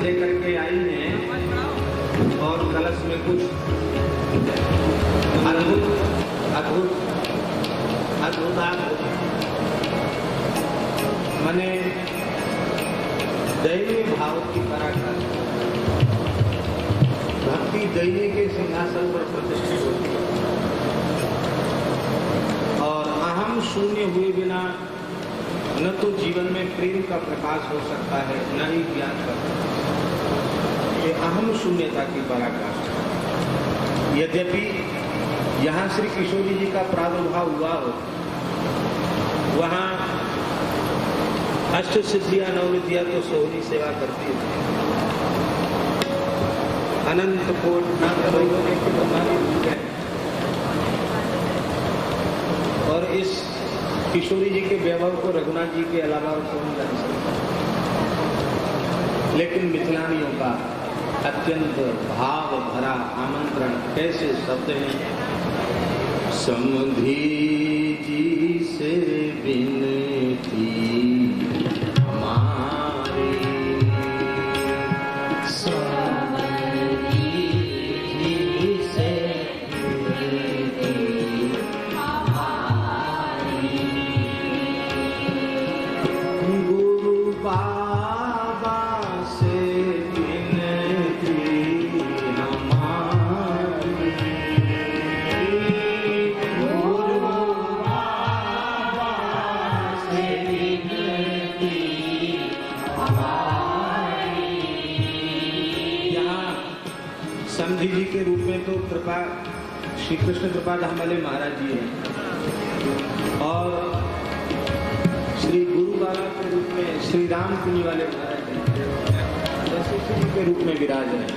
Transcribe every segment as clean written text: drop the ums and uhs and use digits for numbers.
लेकर के आई हैं और कलश में कुछ अद्भुत अद्भुत अद्भुत माने दैवीय भाव की पराकाष्ठा, भक्ति दैवीय के सिंहासन पर प्रतिष्ठित होती है और अहम शून्य हुए बिना न तो जीवन में प्रेम का प्रकाश हो सकता है, न ही ज्ञान का। ये अहम शून्यता की पराकाष्ठा। यद्यपि यहाँ श्री किशोरी जी का प्रादुर्भाव हुआ हो, वहाँ अष्ट सिद्धियां नौ विद्या तो सोहनी सेवा करती है। अनंत कोट और इस किशोरी जी के वैभव को रघुनाथ जी के अलावा कौन जान सकता। लेकिन मिथिलानियों का अत्यंत भाव भरा आमंत्रण कैसे शब्द हैं। समधी जी से विनती हमारी, समधी जी से विनती हमारी, गुरु बाबा से विनती हमारी, गुरु बाबा से विनती हमारी। यहाँ समधी जी के रूप में तो कृपा श्री कृष्ण कृपा धाम वाले महाराज जी हैं और श्री गुरु बाबा के रूप में श्री राम पुनी वाले महाराज हैं, दशरथ जी के रूप में विराज हैं।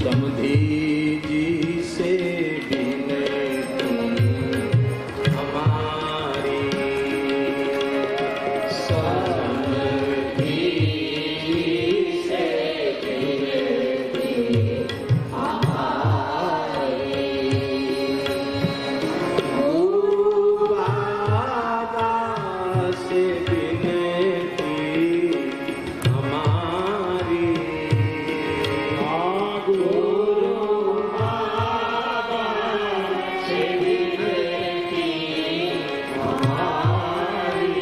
समधी जी से विनती हमारी, समधी जी से विनती हमारी, गुरु बाबा से विनती हमारी, गुरु बाबा से विनती हमारी,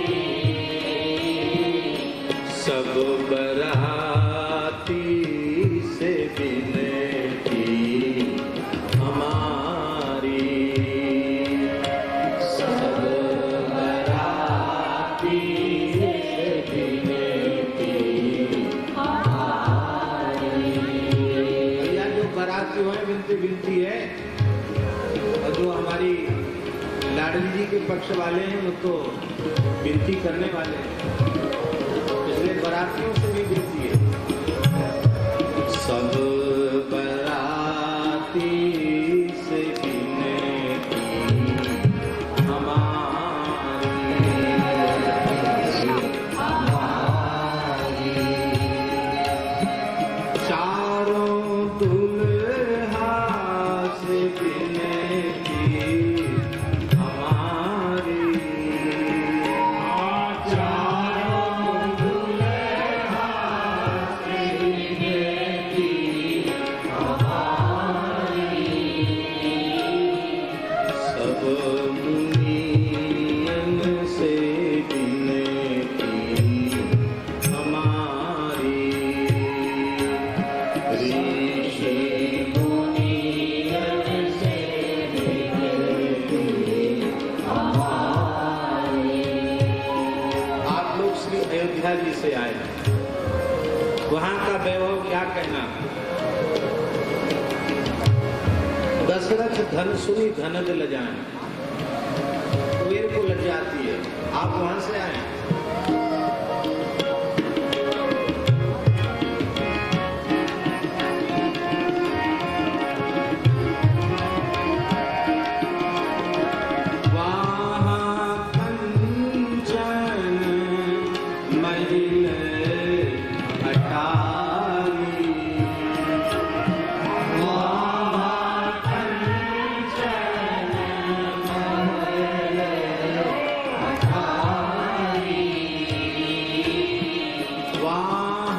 सब बराती से विनती हमारी, सब बराती से विनती हमारी। भैया जो बराती हो विनती विनती है और जो हमारी लाडली जी के पक्ष वाले हैं वो तो विनती करने वाले हैं, इसलिए बरातियों से भी विनती है। सब बराती से विनती हमारी, चारों दुल्हा से विनती हमारी, चारों दुल्हा से विनती हमारी, सब मुनियन से विनती हमारी, ऋषि मुनियन से विनती हमारी। आप लोग श्री अयोध्या जी से आए, वहां का वैभव क्या कहना। दशरथ धन सुनी धनद लजाएं, कुबेर को लज्जा आती है। आप वहां से आए, वहाँ कंचन महिल अटारी, वहाँ कंचन महिल अटारी, वहाँ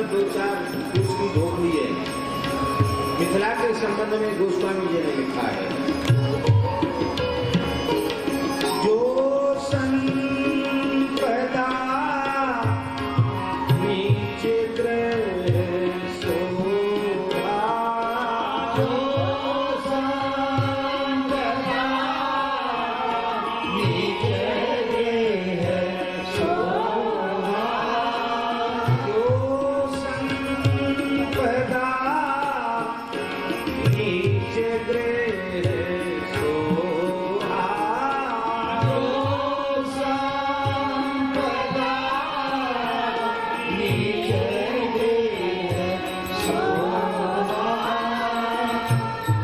अंदर दो चार उसकी जोड़ हुई है। मिथिला के संबंध में गोस्वामी जी ने लिखा है, जो संपदा नीचे ग्रह सोहा, जो संपदा नीचे ग्रह सोहा, जो संपदा नीचे ग्रह सोहा, जो संपदा नीचे ग्रह सोहा,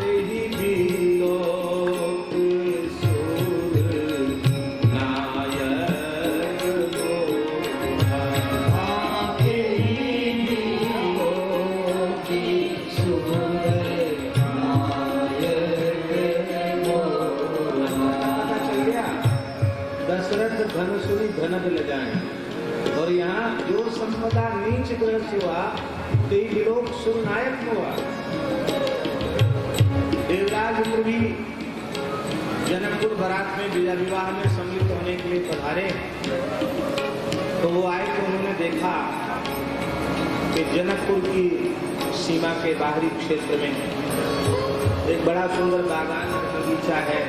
तेहि बिलोक सुर नायक मोहा, तेहि बिलोक सुर दशरथ धन सुनी धनक लगाए। और यहाँ जो संपदा नीच ग्रह से हुआ, ते लोग सुरनायक हुआ। देवराज इंद्र भी जनकपुर बारात में विवाह में सम्मिलित होने के लिए पधारे। तो वो आए तो उन्होंने देखा कि जनकपुर की सीमा के बाहरी क्षेत्र में एक बड़ा सुंदर बागान बगीचा है,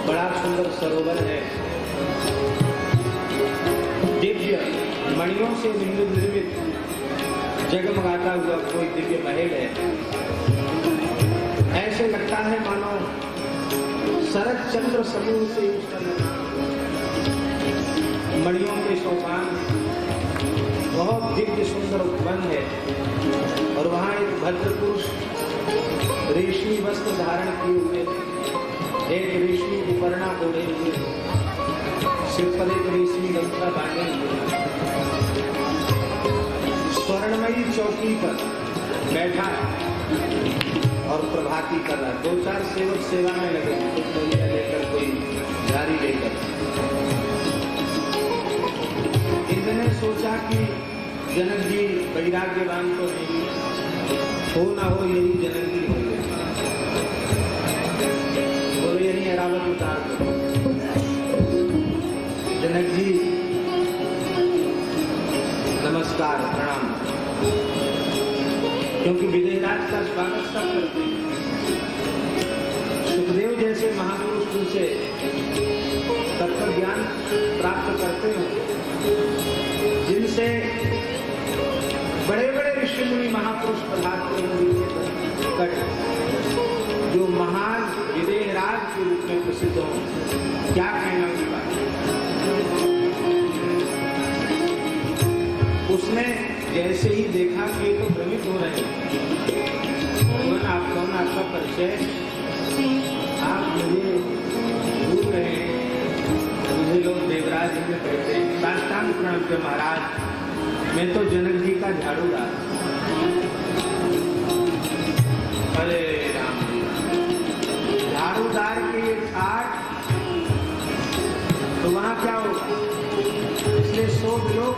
बड़ा सुंदर सरोवर है, दिव्य मणियों से निर्मित जगमगाता हुआ कोई दिव्य महल है। ऐसे लगता है मानो शरद चंद्र समूह से मणियों के सोपान, बहुत दिव्य सुंदर उपवन है। और वहाँ एक भद्र पुरुष रेशमी वस्त्र धारण किए हुए, एक रेशमी उपरणा ओढ़े हुए, सिर पर एक रेशमी गमछा बांधे हुए, स्वर्णमयी चौकी पर बैठा और प्रभाती कर रहा। दो चार सेवक सेवा में लगे, कुछ बोलियां लेकर, कोई झाड़ी लेकर। इन्होंने सोचा कि जनक जी वैराग्यवान तो नहीं, हो ना हो यही जनक जी हो गए, बोले यही अरावत उतार दो। जनक जी नमस्कार प्रणाम, क्योंकि विदेहराज का स्वागत सब करते हैं। सुखदेव जैसे महापुरुष उनसे तत्व ज्ञान प्राप्त करते हैं, जिनसे बड़े बड़े ऋषि मुनि महापुरुष पधारते हैं, जो महान विदेहराज के रूप में प्रसिद्ध हो। क्या कहना उसका? उसने जैसे ही देखा कि ये तो भ्रमित हो रहे हैं, आप कौन, आपका परिचय, आप मुझे भूल रहे हैं, मुझे लोग देवराज जी में कहते हैं। साष्टांग प्रणाम के महाराज, मैं तो जनक जी का झाड़ूदार। अरे राम, झाड़ूदार के ये ठाट, तो वहां क्या होगा? इसलिए 100 लोग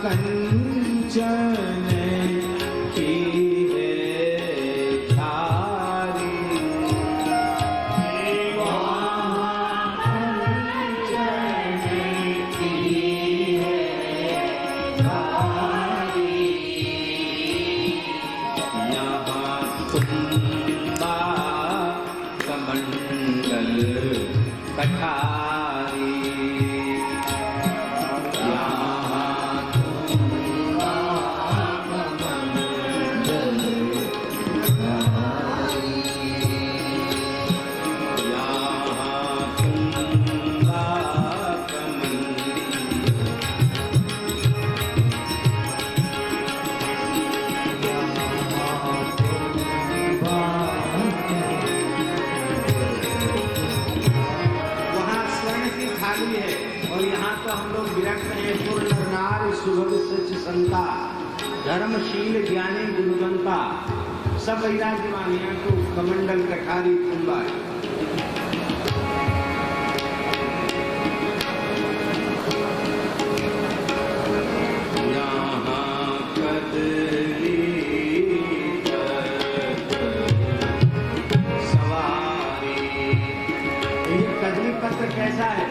कंचन की है छारी, कंचन की है छारी, यहाँ तुम्बा कमंडल कठारी, संता धर्मशील ज्ञानी गुणवंता सब वैराग्यवान यहाँ तो कमंडल कठारी तुम्बा है। यहाँ कदली सवारी। ये कदली पत्र कैसा है?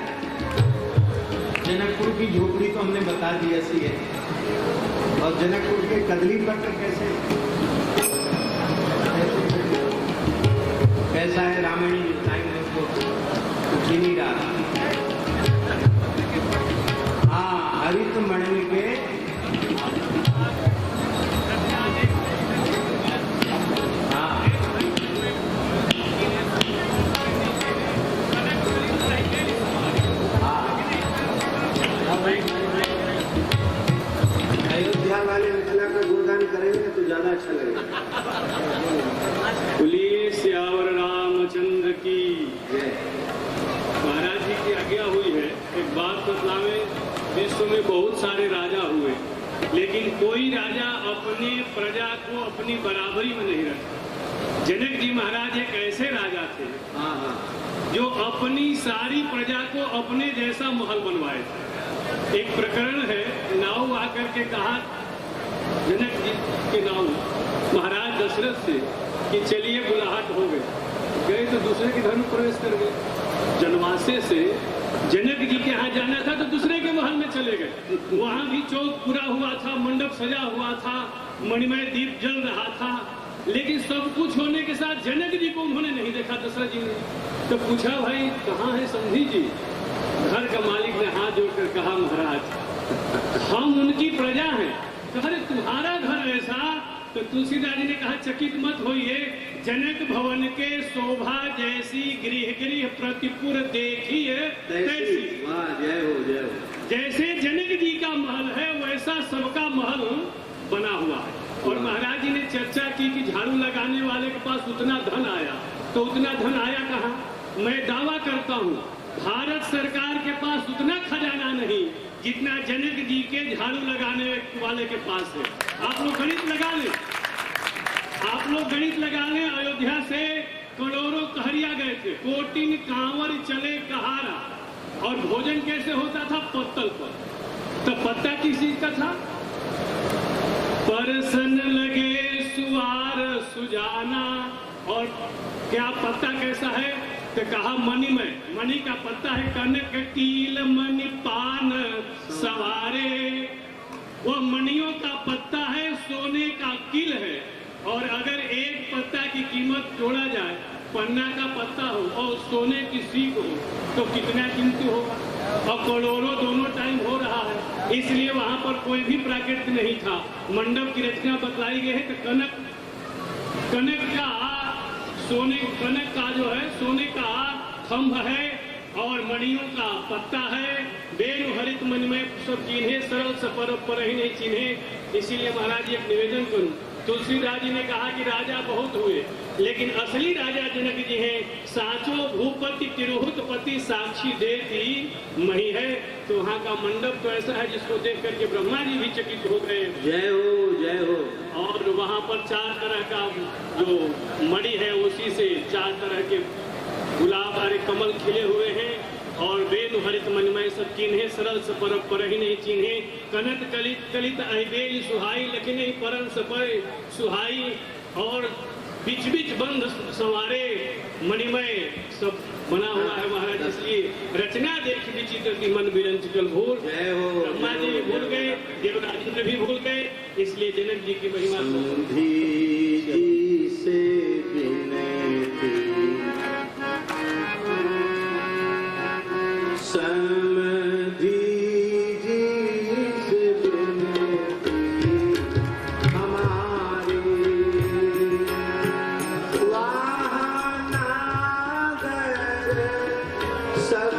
जनकपुर की झोपड़ी तो हमने बता दी ऐसी है, और जनकपुर के कदली पत्र कैसे कैसा है? रामायण जी बताएंगे उसको, कुछ ही नहीं रहा। हाँ, हरित मणि के वाले मिथिला का गुणगान करेंगे तो ज्यादा अच्छा लगेगा। बोलिए सियावर रामचंद्र की जय। महाराज जी की आज्ञा हुई है, एक बात बतलावे, विश्व में बहुत सारे राजा हुए, लेकिन कोई राजा अपने प्रजा को अपनी बराबरी में नहीं रखा। जनक जी महाराज एक ऐसे राजा थे जो अपनी सारी प्रजा को अपने जैसा महल बनवाए थे। एक प्रकरण है, नाव आकर के कहा जनक जी के नाव महाराज दशरथ से कि चलिए बुलाहट हो गए तो दूसरे के घर में प्रवेश कर गए। जनवासे से जनक जी के यहाँ जाना था तो दूसरे के महल में चले गए। वहां भी चौक पूरा हुआ था, मंडप सजा हुआ था, मणिमय दीप जल रहा था, लेकिन सब कुछ होने के साथ जनक जी को उन्होंने नहीं देखा दशरथ जी ने। तो पूछा, भाई कहाँ है समधी जी? घर का मालिक ने हाथ जोड़कर कहा, महाराज हम उनकी प्रजा हैं। अरे तुम्हारा घर ऐसा? तो तुलसीदास जी ने कहा, चकित मत होइए, जनक भवन के शोभा जैसी गृह गृह प्रतिपुर देखिए तैसी। जय हो जय हो। जैसे जनक जी का महल है वैसा सबका महल बना हुआ है। और महाराज जी ने चर्चा की कि झाड़ू लगाने वाले के पास उतना धन आया, तो उतना धन आया कहाँ? मैं दावा करता हूँ भारत सरकार के पास उतना खजाना नहीं जितना जनक जी के झाड़ू लगाने वाले के पास है। आप लोग गणित लगा लें, आप लोग गणित लगा लें। अयोध्या से करोड़ों कहरिया गए थे, कोटिन कांवर चले कहारा, और भोजन कैसे होता था? पत्तल पर। तो पत्ता किस चीज का था? परसन लगे सुवार सुजाना। और क्या पत्ता कैसा है? तो कहा मणिमय, मणि का पत्ता है। कनक कील मणि पान सवारे, वो मणियों का पत्ता है, सोने का किल है। और अगर एक पत्ता की कीमत जोड़ा जाए, पन्ना का पत्ता हो और सोने की सीख हो, तो कितना कीमती होगा? और करोड़ों दोनों टाइम हो रहा है। इसलिए वहां पर कोई भी प्राकृत नहीं था। मंडप की रचना बतलाई गई है। तो कनक का सोने, कनक का जो है सोने का खंभ है और मणियों का पत्ता है। बेनु हरित मन में सब चिन्हे, सरल सपर पर ही नहीं चिन्हे। इसीलिए महाराज जी एक निवेदन करूं, तुलसीदास जी ने कहा कि राजा बहुत हुए, लेकिन असली राजा जनक जी हैं। साचो भूपति तिरुहुतपति साक्षी देती मही है। तो वहाँ का मंडप तो ऐसा है जिसको देख करके ब्रह्मा जी भी चकित हो गए। जय हो जय हो। और वहाँ पर 4 तरह का जो मणि है उसी से 4 तरह के गुलाब और कमल खिले हुए हैं। और वेद हरित मनमय सब चिन्हे सरल सपर पर ही नहीं चिन्हे कनक कलित कलित अहिबेल सुहाई लखने परन सपर सुहाई और बीच बीच बंध संवारे मणिमय सब बना हुआ है महाराज। इसलिए रचना देख विचित्र मन विरंचितल भूल। ब्रह्मा जी भी भूल गए, देवराज इंद्र भी भूल गए, इसलिए जनक जी की महिमा से विनती समधी जी से विनती हमारी सब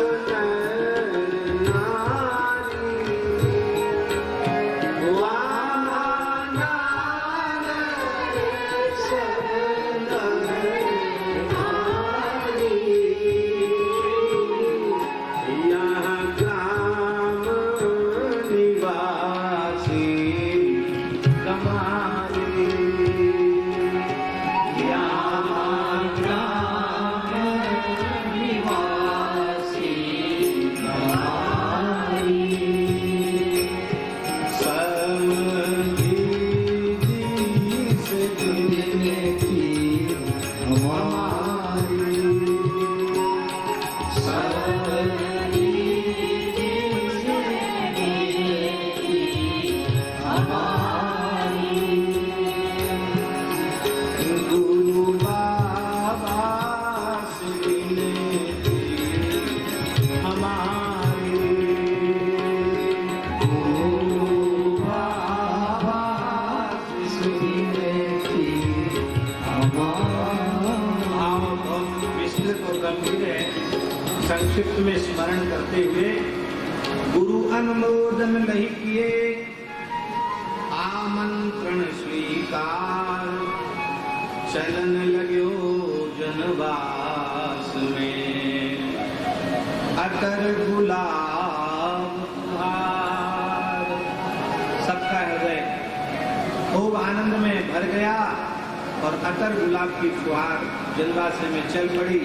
संक्षिप्त में स्मरण करते हुए गुरु अनुमोदन नहीं किए आमंत्रण स्वीकार चलन लगो जनवास में अतर गुलाब हार। सबका हृदय खूब आनंद में भर गया और अतर गुलाब की फुहार जनवास में चल पड़ी।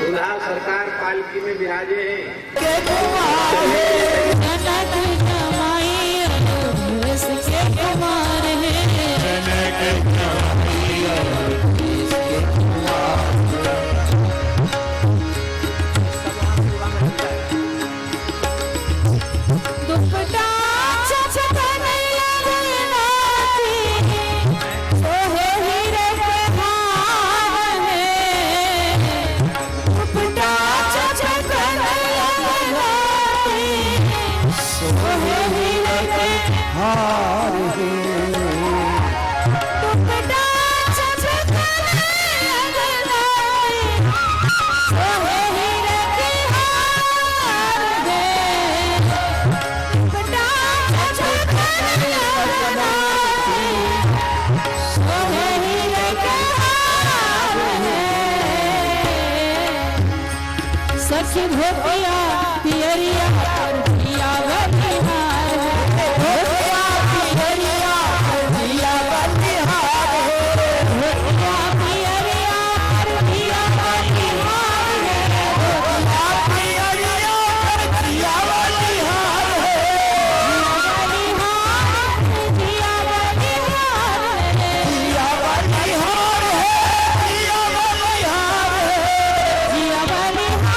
उधार सरकार पालकी में विराजे सखी भोपिया पियरिया पिया बनिहार भोपिया पियरिया पिया बनिहार भोपिया पियरिया पिया बनिहार भोपिया पियरिया पिया बनिहार पिया बनिहार पिया बनिहार पिया बनिहार पिया बनिहार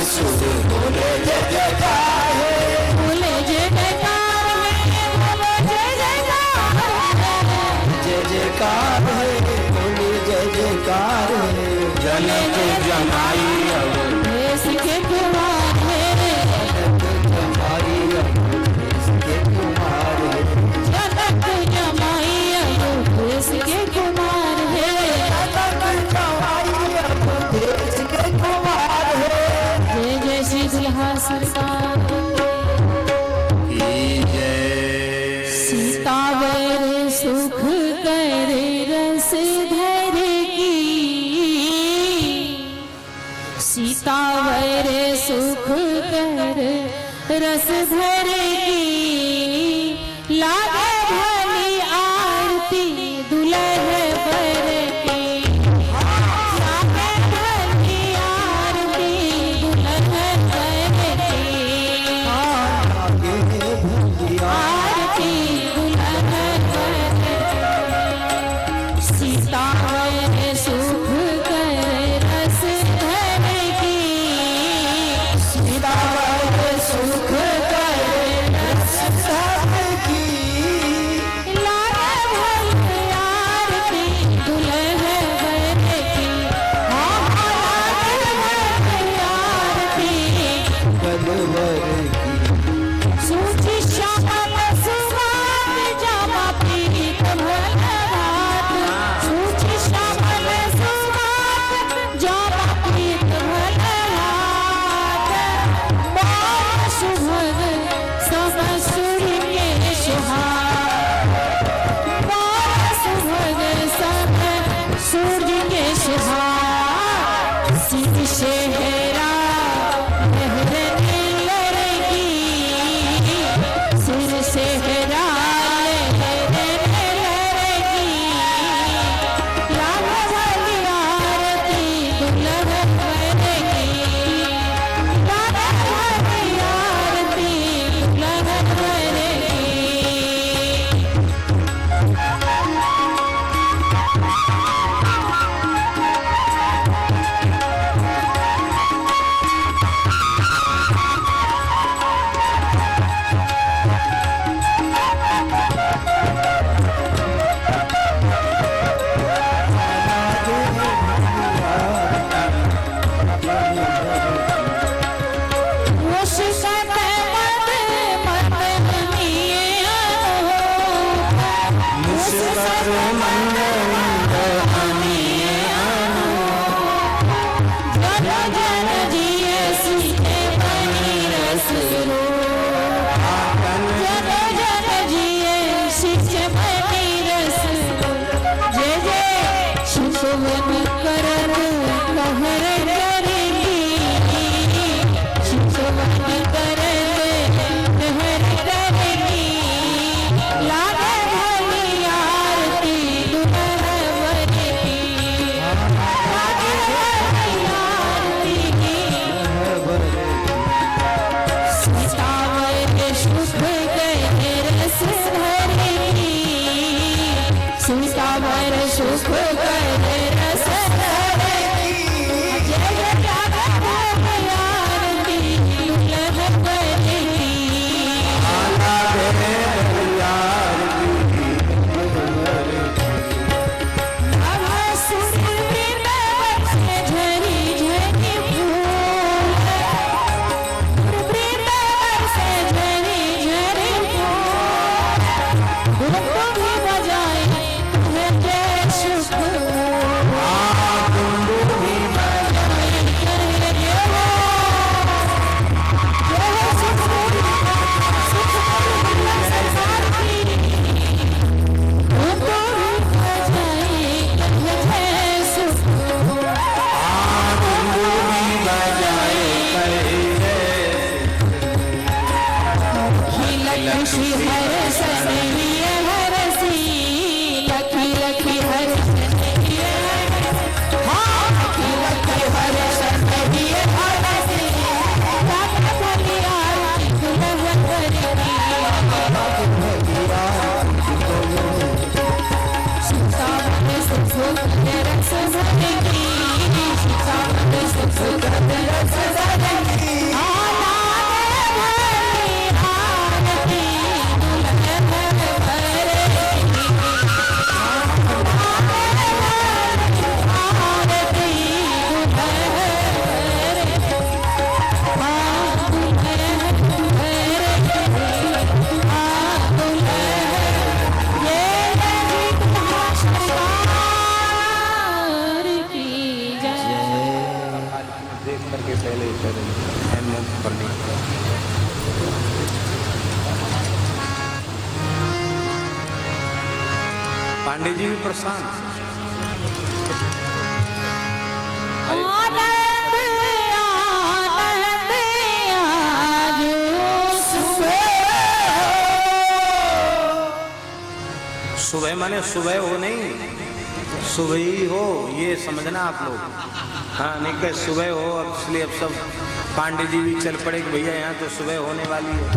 सुर बोले जय जयकार है, बोले जय जयकार है, बोले जय जयकार है, जय जयकार है, बोले जय जयकार है। जनक जमाई देश के कुमार है, जमाई देश के कुमार है, जनक जमाई देश के कुमार है, जनक जमाई देश के कुमार है। जय जय श्री बिहार सरकार की जय। सीतावर सुख कर रस धर की, सीतावर सुख कर रस धर की, लागे भली आरती दुल्हन बर की, लागे भली आरती दुल्हन बर की, आगे भैया आरती दुल्हन बर की। सीतावर सुख कर रस धर की, सीतावर सुख कर रस धर की, लागे भली आरती दुल्हन बर की, हाँ लागे भली आरती कलवर की। सूची श्यामल सुहाग जामा पीत भल रात, सूची श्यामल सुहाग जामा पीत भल रात, बाल सुभग सब सूर्य के सुहाग, बाल सुभग सब सूर्य के सुहाग, सिर सेहरा लहरने लड़की, सिर सेहरा लहरने लड़की, लागे भली आरती दुल्हन बर की, लागे भली आरती दुल्हन बर की। लागे भली आरती दुल्हन बर की, लागे भली आरती सीतावर सुख गए रस धर की, सीतावर सुख गए रस धर की, जय जय लागे भली आरती दुल्हन बर की। लखी हर सनैया हरसी, लखी लखी हर सनैया हरसी, हाँ लखी लखी हर सनैया हरसी, लागे भली आरती दुल्हन बर की, सीतावर सुख कर रस धर की, सीतावर सुख कर रस धर की। पांडे जी भी परेशान। आनंद आनंद आज सुबह माने सुबह हो नहीं, सुबह ही हो, ये समझना आप लोग। हाँ नहीं कह सुबह हो, अब इसलिए अब सब पांडे जी भी चल पड़े कि भैया यहाँ तो सुबह होने वाली है।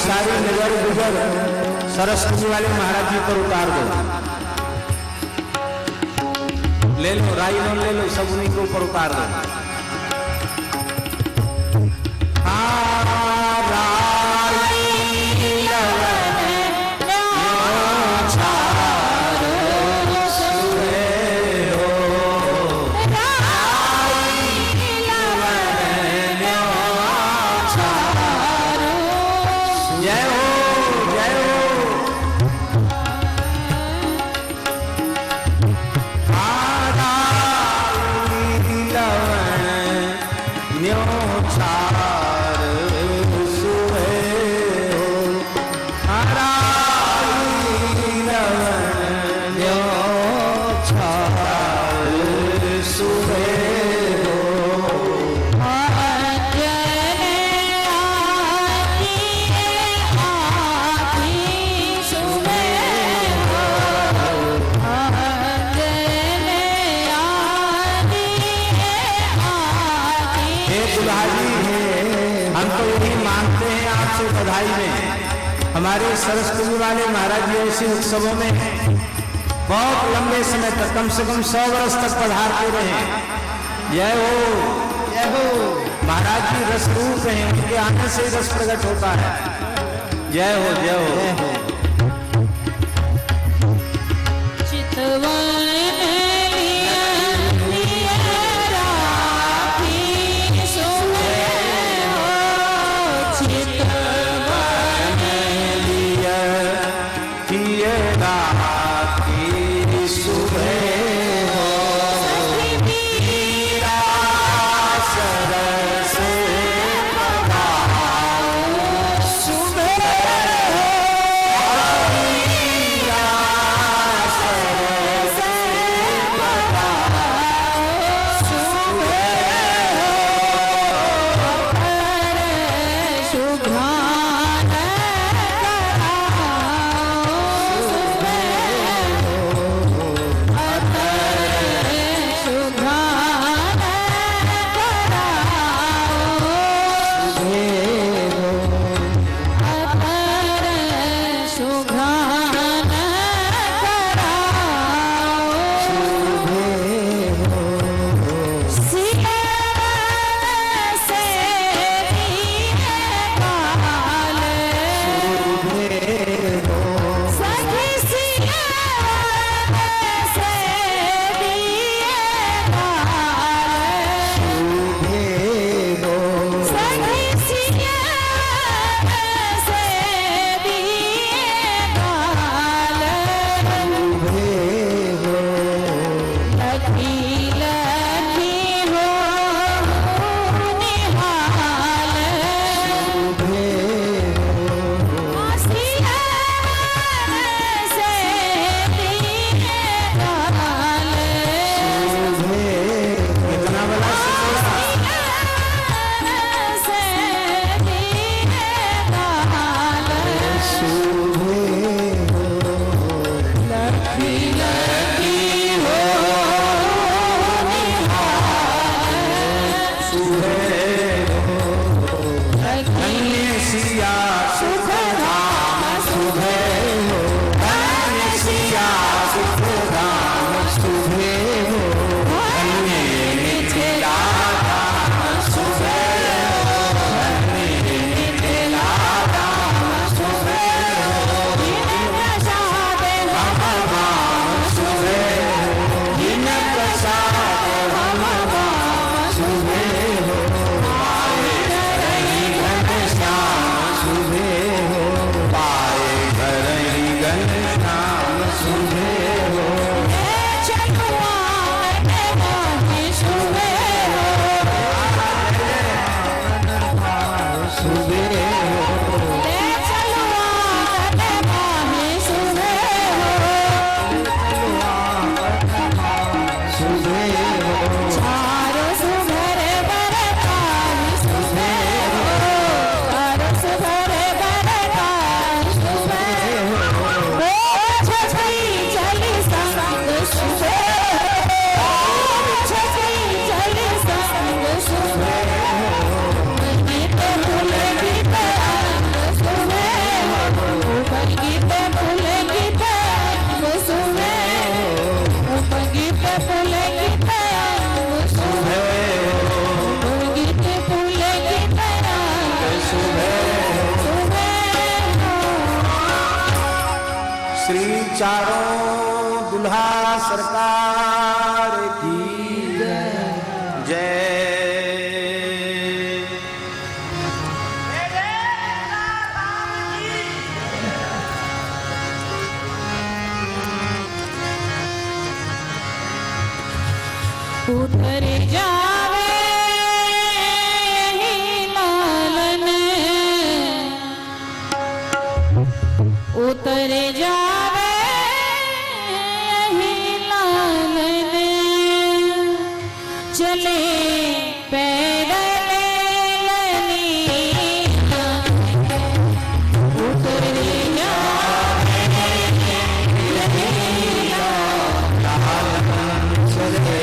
सारी नजर गुजर सरस्वती वाले महाराज जी पर उतार दो। ले लो राई ले लो, सब उन्हीं के ऊपर उतार दो। तो यही मांगते हैं आपसे बधाई में। हमारे सरस्वती वाले महाराज जी ऐसे उत्सवों में बहुत लंबे समय तक, कम से कम 100 वर्ष तक पधारते रहे। जय हो महाराज जी रस रूप हैं, उनके आने से रस प्रकट होता है। जय हो जय हो। चारों दुल्हा सरकार की जय। उतर जावे लालन, उतर जावे लालन, चले पैदल ललीना, उतर जावे ललीना, चले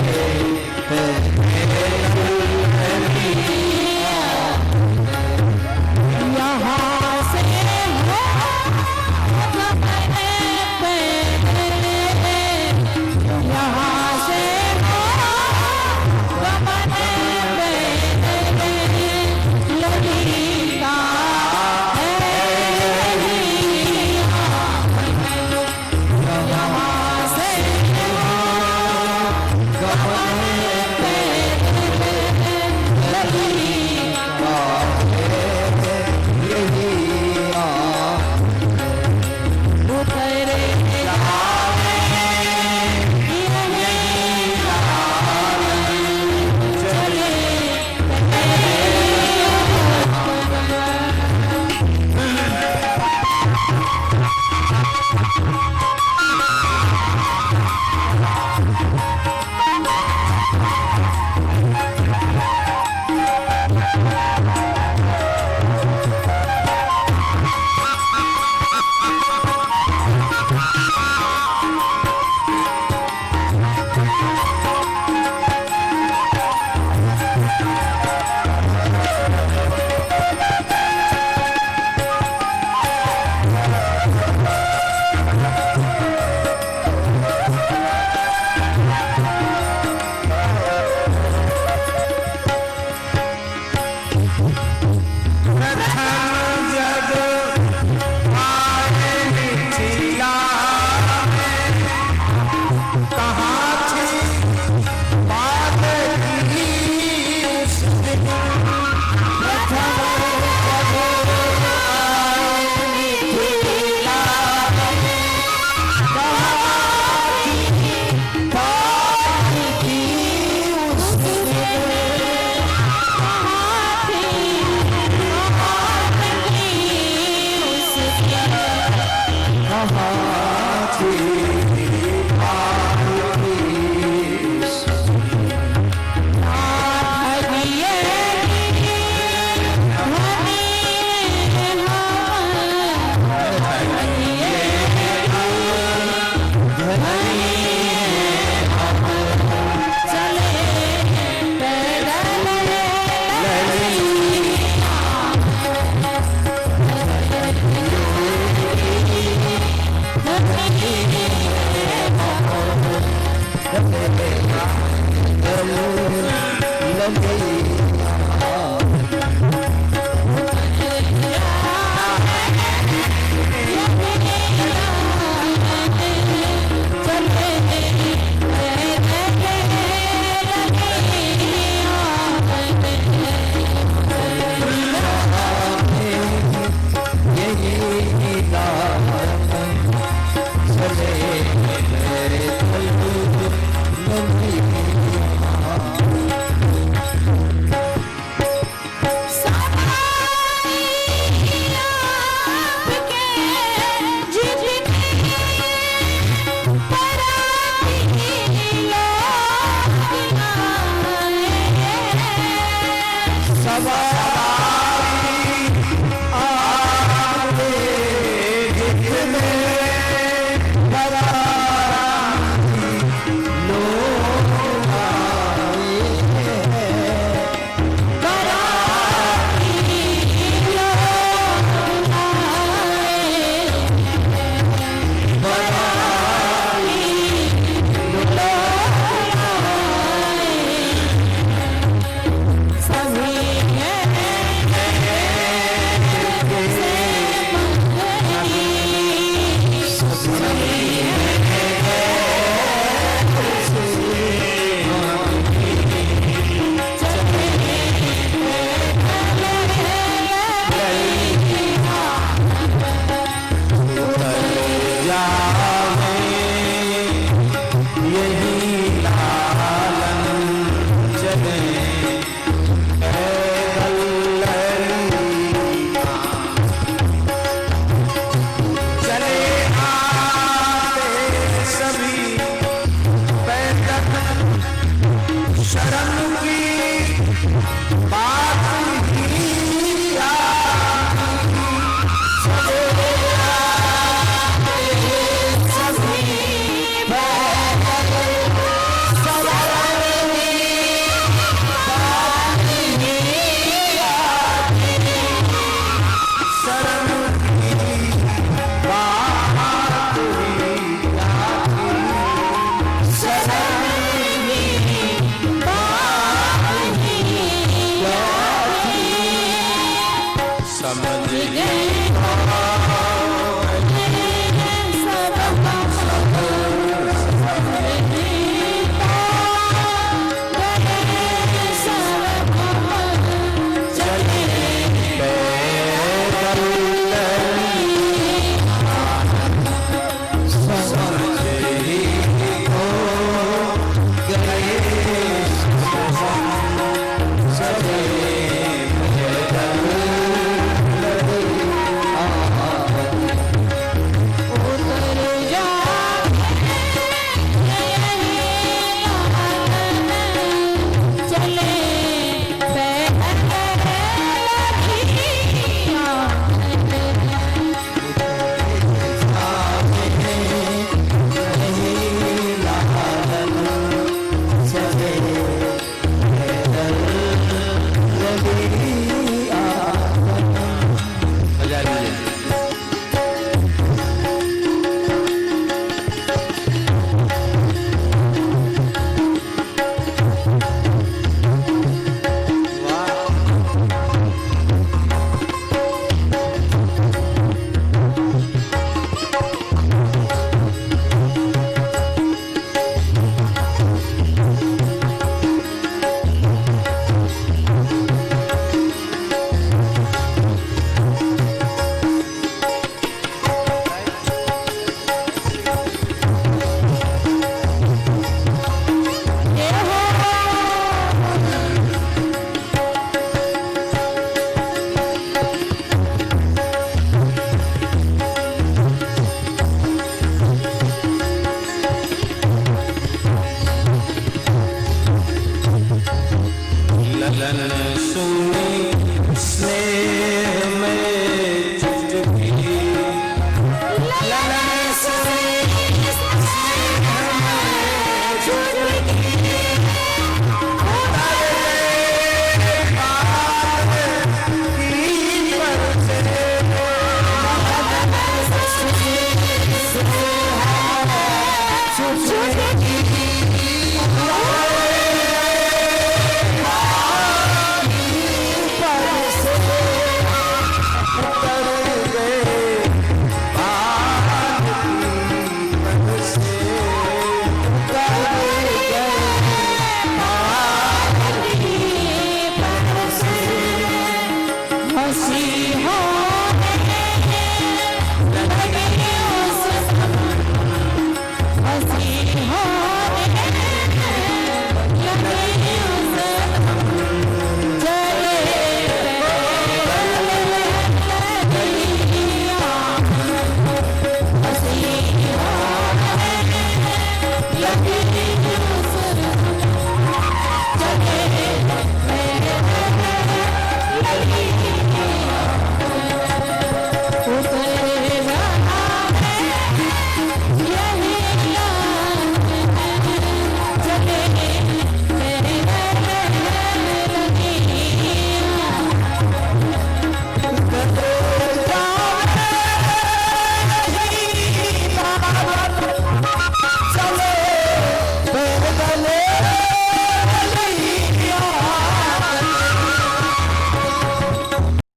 लगे